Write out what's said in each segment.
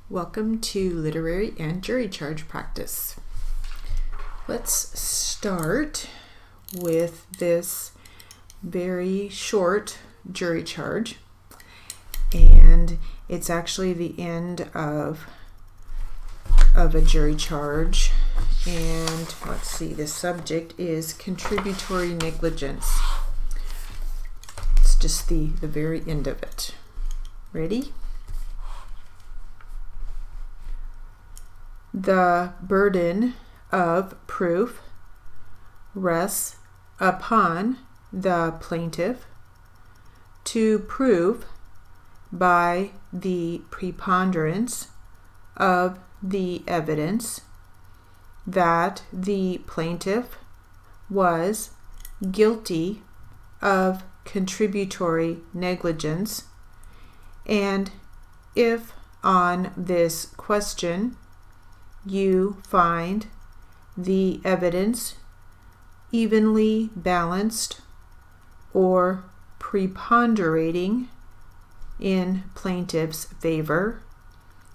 Welcome to literary and jury charge practice. Let's start with this very short jury charge, and it's actually the end of a jury charge. And let's see, the subject is contributory negligence. It's just the very end of it. Ready? The burden of proof rests upon the plaintiff to prove by the preponderance of the evidence that the plaintiff was guilty of contributory negligence, and if on this question you find the evidence evenly balanced or preponderating in plaintiff's favor,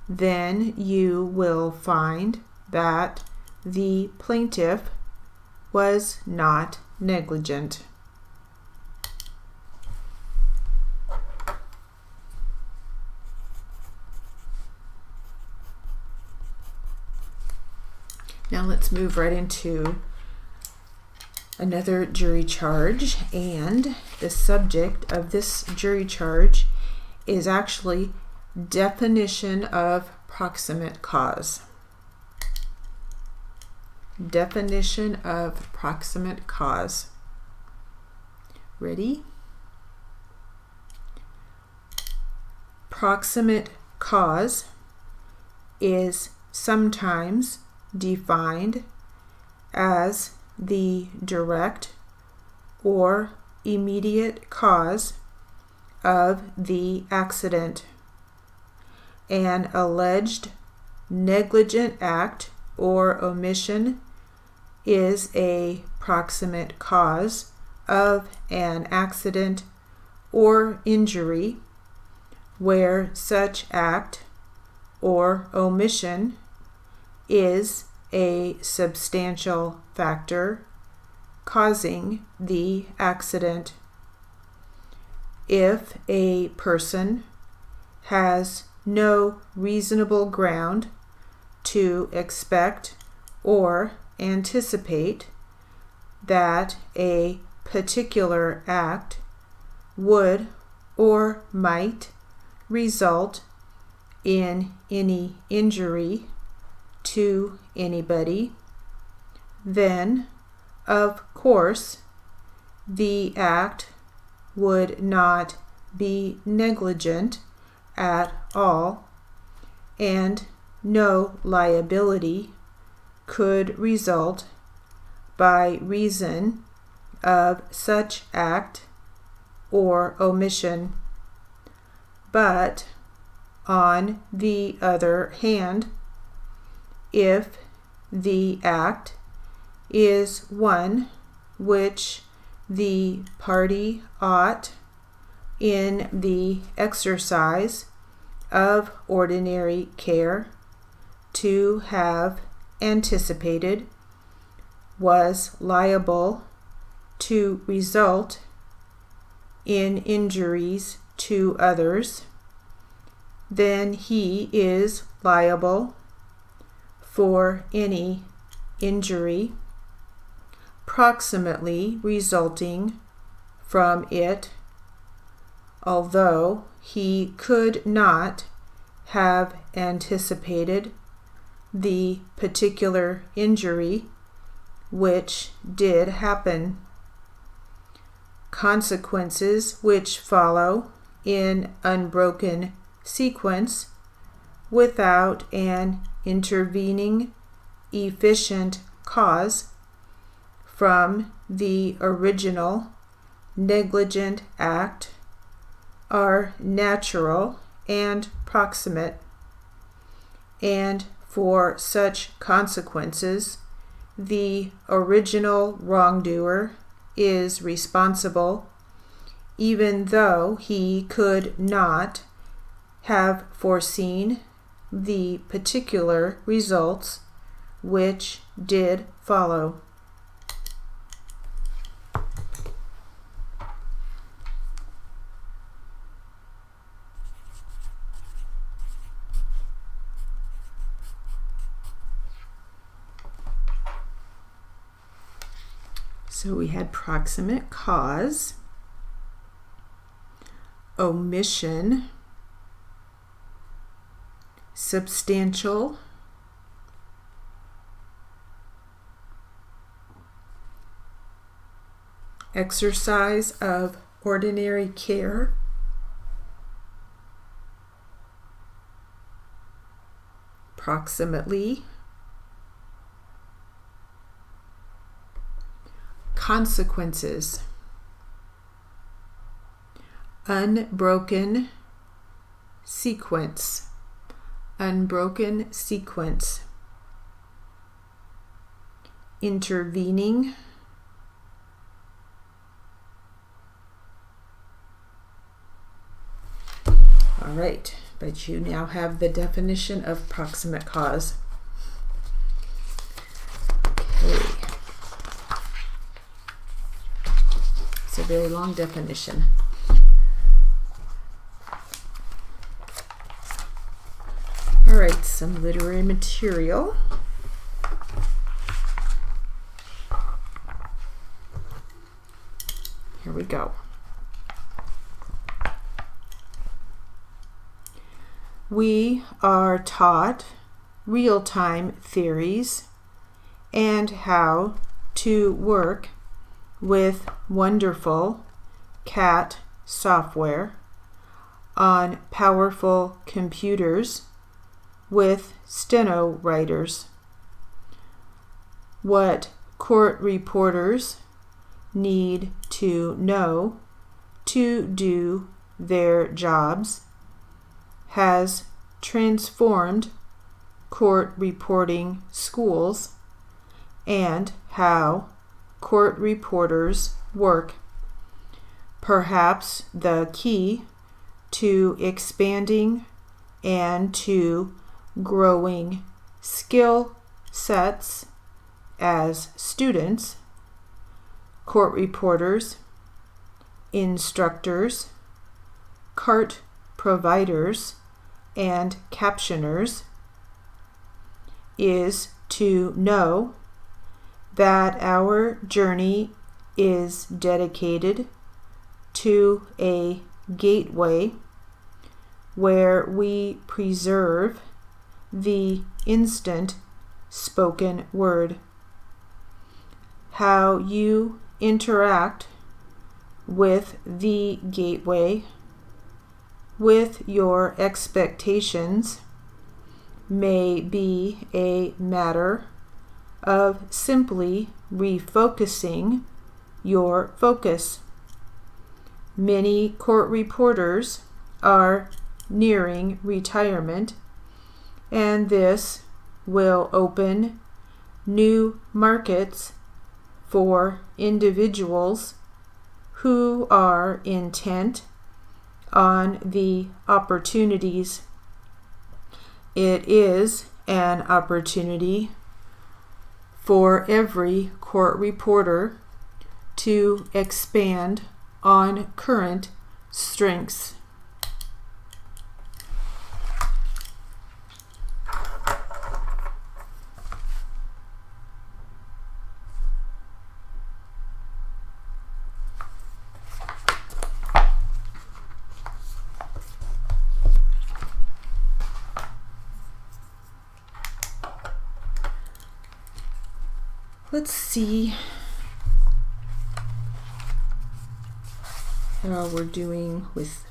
then you will find that the plaintiff was not negligent. Now let's move right into another jury charge, and the subject of this jury charge is actually definition of proximate cause. Definition of proximate cause. Ready? Proximate cause is sometimes defined as the direct or immediate cause of the accident. An alleged negligent act or omission is a proximate cause of an accident or injury where such act or omission is a substantial factor causing the accident. If a person has no reasonable ground to expect or anticipate that a particular act would or might result in any injury to anybody, then of course the act would not be negligent at all, and no liability could result by reason of such act or omission. But on the other hand, if the act is one which the party ought, in the exercise of ordinary care, to have anticipated, was liable to result in injuries to others, then he is liable for any injury proximately resulting from it, although he could not have anticipated the particular injury which did happen. Consequences which follow in unbroken sequence without an intervening efficient cause from the original negligent act are natural and proximate, and for such consequences the original wrongdoer is responsible, even though he could not have foreseen the particular results which did follow. So we had proximate cause, omission, substantial, exercise of ordinary care, proximately, consequences, unbroken sequence, unbroken sequence, intervening, all right, but you now have the definition of proximate cause. Okay. It's a very long definition. All right, some literary material. Here we go. We are taught real-time theories and how to work with wonderful CAT software on powerful computers with steno writers. What court reporters need to know to do their jobs has transformed court reporting schools and how court reporters work. Perhaps the key to expanding and to growing skill sets as students, court reporters, instructors, CART providers, and captioners is to know that our journey is dedicated to a gateway where we preserve the instant spoken word. How you interact with the gateway, with your expectations, may be a matter of simply refocusing your focus. Many court reporters are nearing retirement, and this will open new markets for individuals who are intent on the opportunities. It is an opportunity for every court reporter to expand on current strengths. Let's see how we're doing with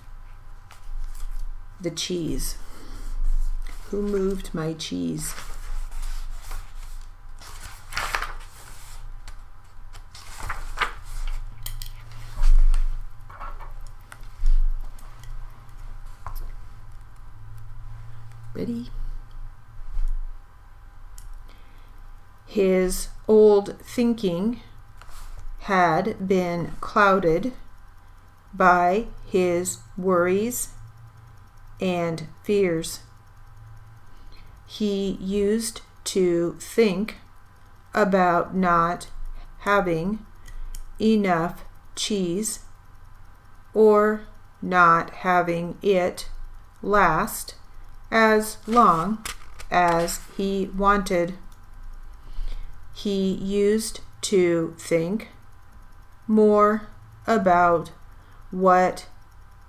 the cheese. Who moved my cheese? Ready? His old thinking had been clouded by his worries and fears. he used to think about not having enough cheese or not having it last as long as he wanted. He used to think more about what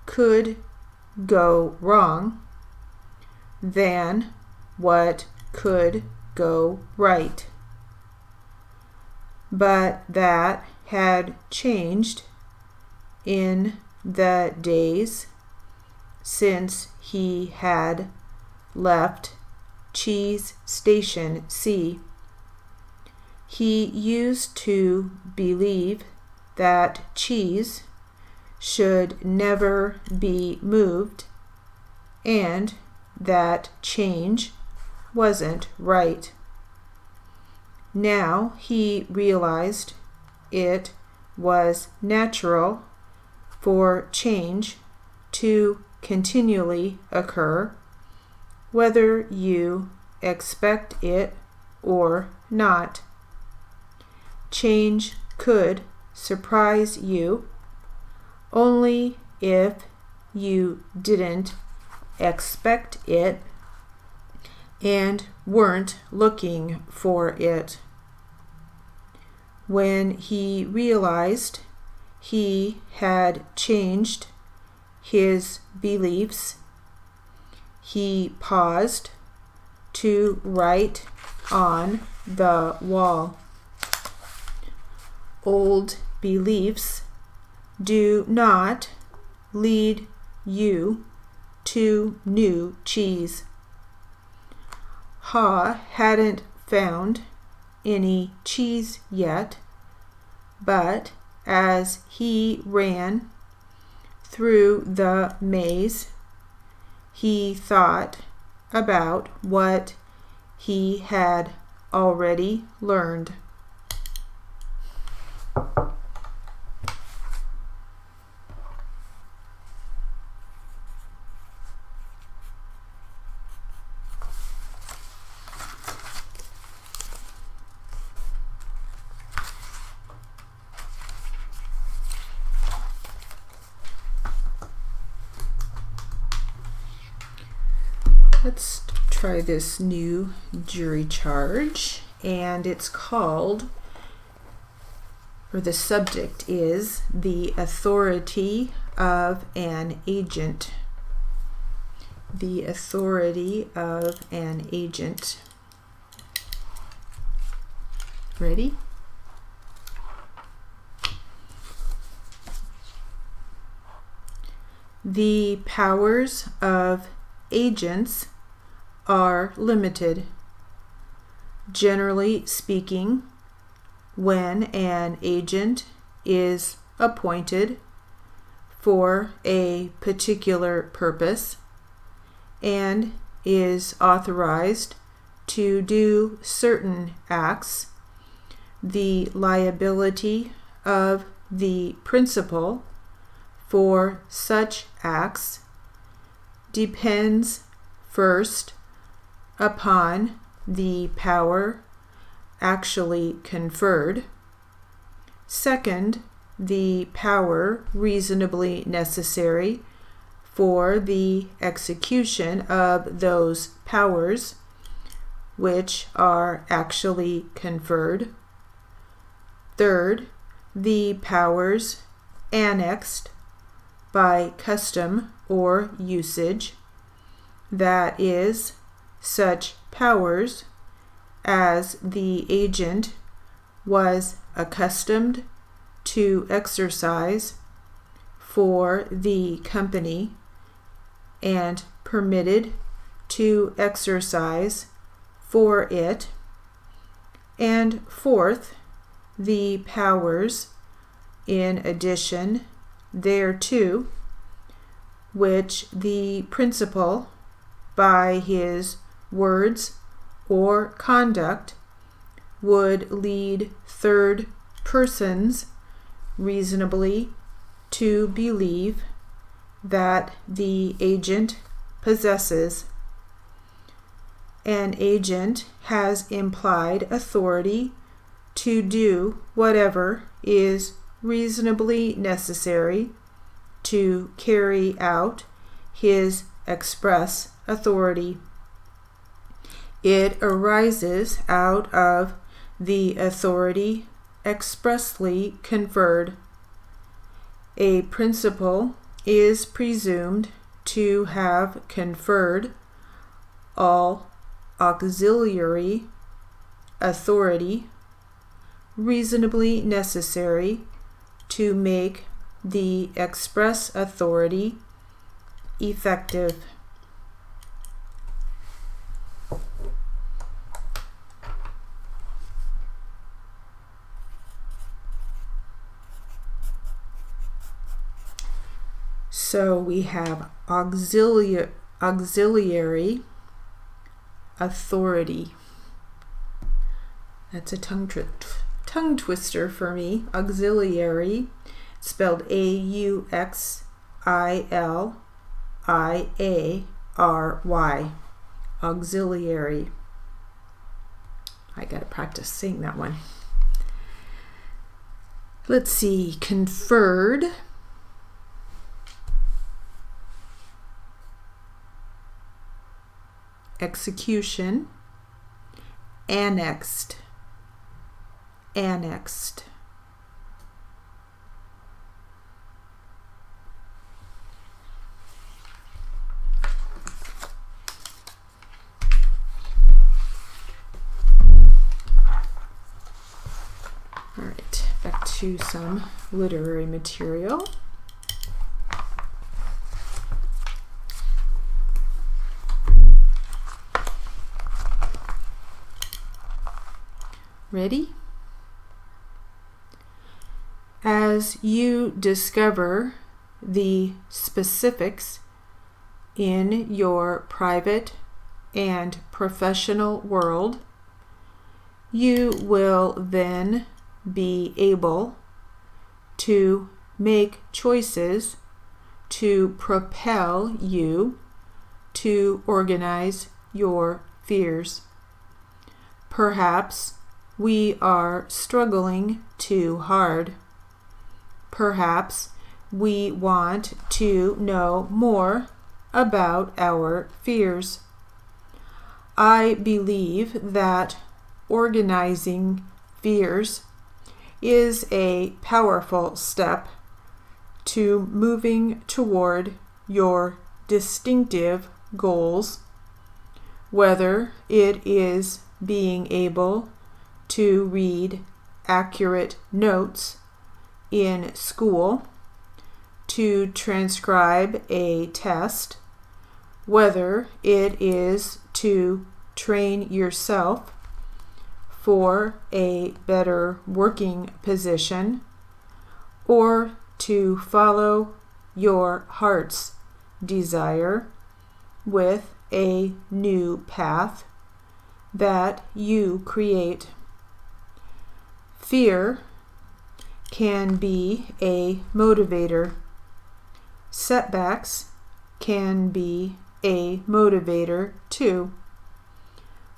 could go wrong than what could go right. But that had changed in the days since he had left Cheese Station C. He used to believe that cheese should never be moved and that change wasn't right. Now he realized it was natural for change to continually occur, whether you expect it or not. Change could surprise you only if you didn't expect it and weren't looking for it. When he realized he had changed his beliefs, he paused to write on the wall. Old beliefs do not lead you to new cheese. Ha hadn't found any cheese yet, but as he ran through the maze, he thought about what he had already learned. Let's try this new jury charge, and it's called, or the subject is, the authority of an agent. The authority of an agent. Ready? The powers of agents are limited. Generally speaking, when an agent is appointed for a particular purpose and is authorized to do certain acts, the liability of the principal for such acts depends first upon the power actually conferred, second, the power reasonably necessary for the execution of those powers which are actually conferred, third, the powers annexed by custom or usage, that is, such powers as the agent was accustomed to exercise for the company and permitted to exercise for it, and fourth, the powers in addition thereto which the principal by his words or conduct would lead third persons reasonably to believe that the agent possesses, an agent has implied authority to do whatever is reasonably necessary to carry out his express authority. It arises out of the authority expressly conferred. A principal is presumed to have conferred all auxiliary authority reasonably necessary to make the express authority effective. So we have auxiliary authority. That's a tongue twister for me. Auxiliary, spelled A-U-X-I-L-I-A-R-Y. Auxiliary. I gotta practice saying that one. Let's see. Conferred. Execution. Annexed. Annexed. All right, back to some literary material. Ready? As you discover the specifics in your private and professional world, you will then be able to make choices to propel you to organize your fears. Perhaps we are struggling too hard. Perhaps we want to know more about our fears. I believe that organizing fears is a powerful step to moving toward your distinctive goals, whether it is being able to read accurate notes in school, to transcribe a test, whether it is to train yourself for a better working position, or to follow your heart's desire with a new path that you create. Fear can be a motivator. Setbacks can be a motivator too.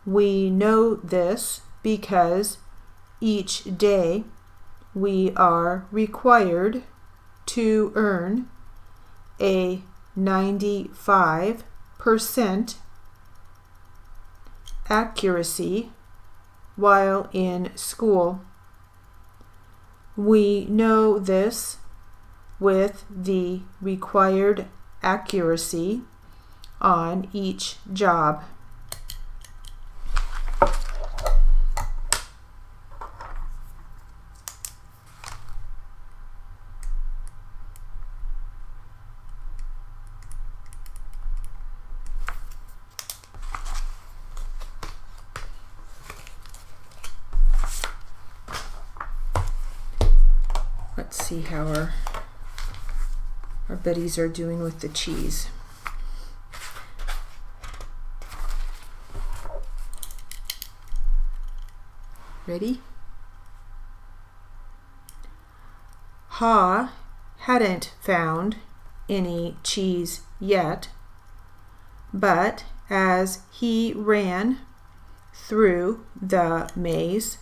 We know this because each day we are required to earn a 95% accuracy while in school. We know this with the required accuracy on each job. Let's see how our buddies are doing with the cheese. Ready? Ha hadn't found any cheese yet, but as he ran through the maze,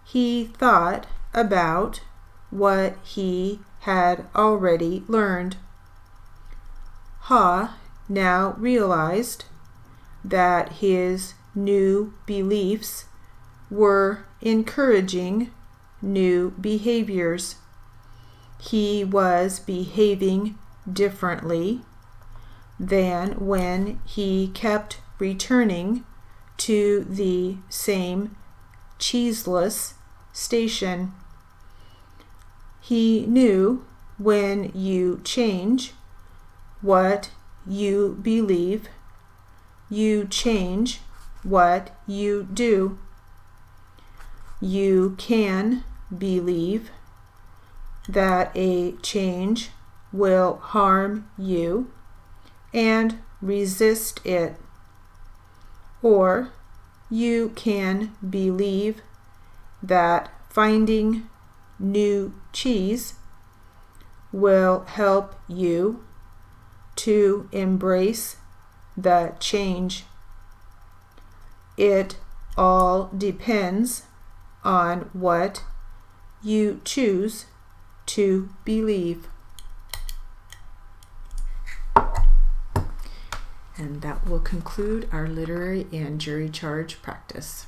he thought about what he had already learned. Ha now realized that his new beliefs were encouraging new behaviors. He was behaving differently than when he kept returning to the same cheeseless station. He knew when you change what you believe, you change what you do. You can believe that a change will harm you and resist it, or you can believe that finding new cheese will help you to embrace the change. It all depends on what you choose to believe. And that will conclude our literary and jury charge practice.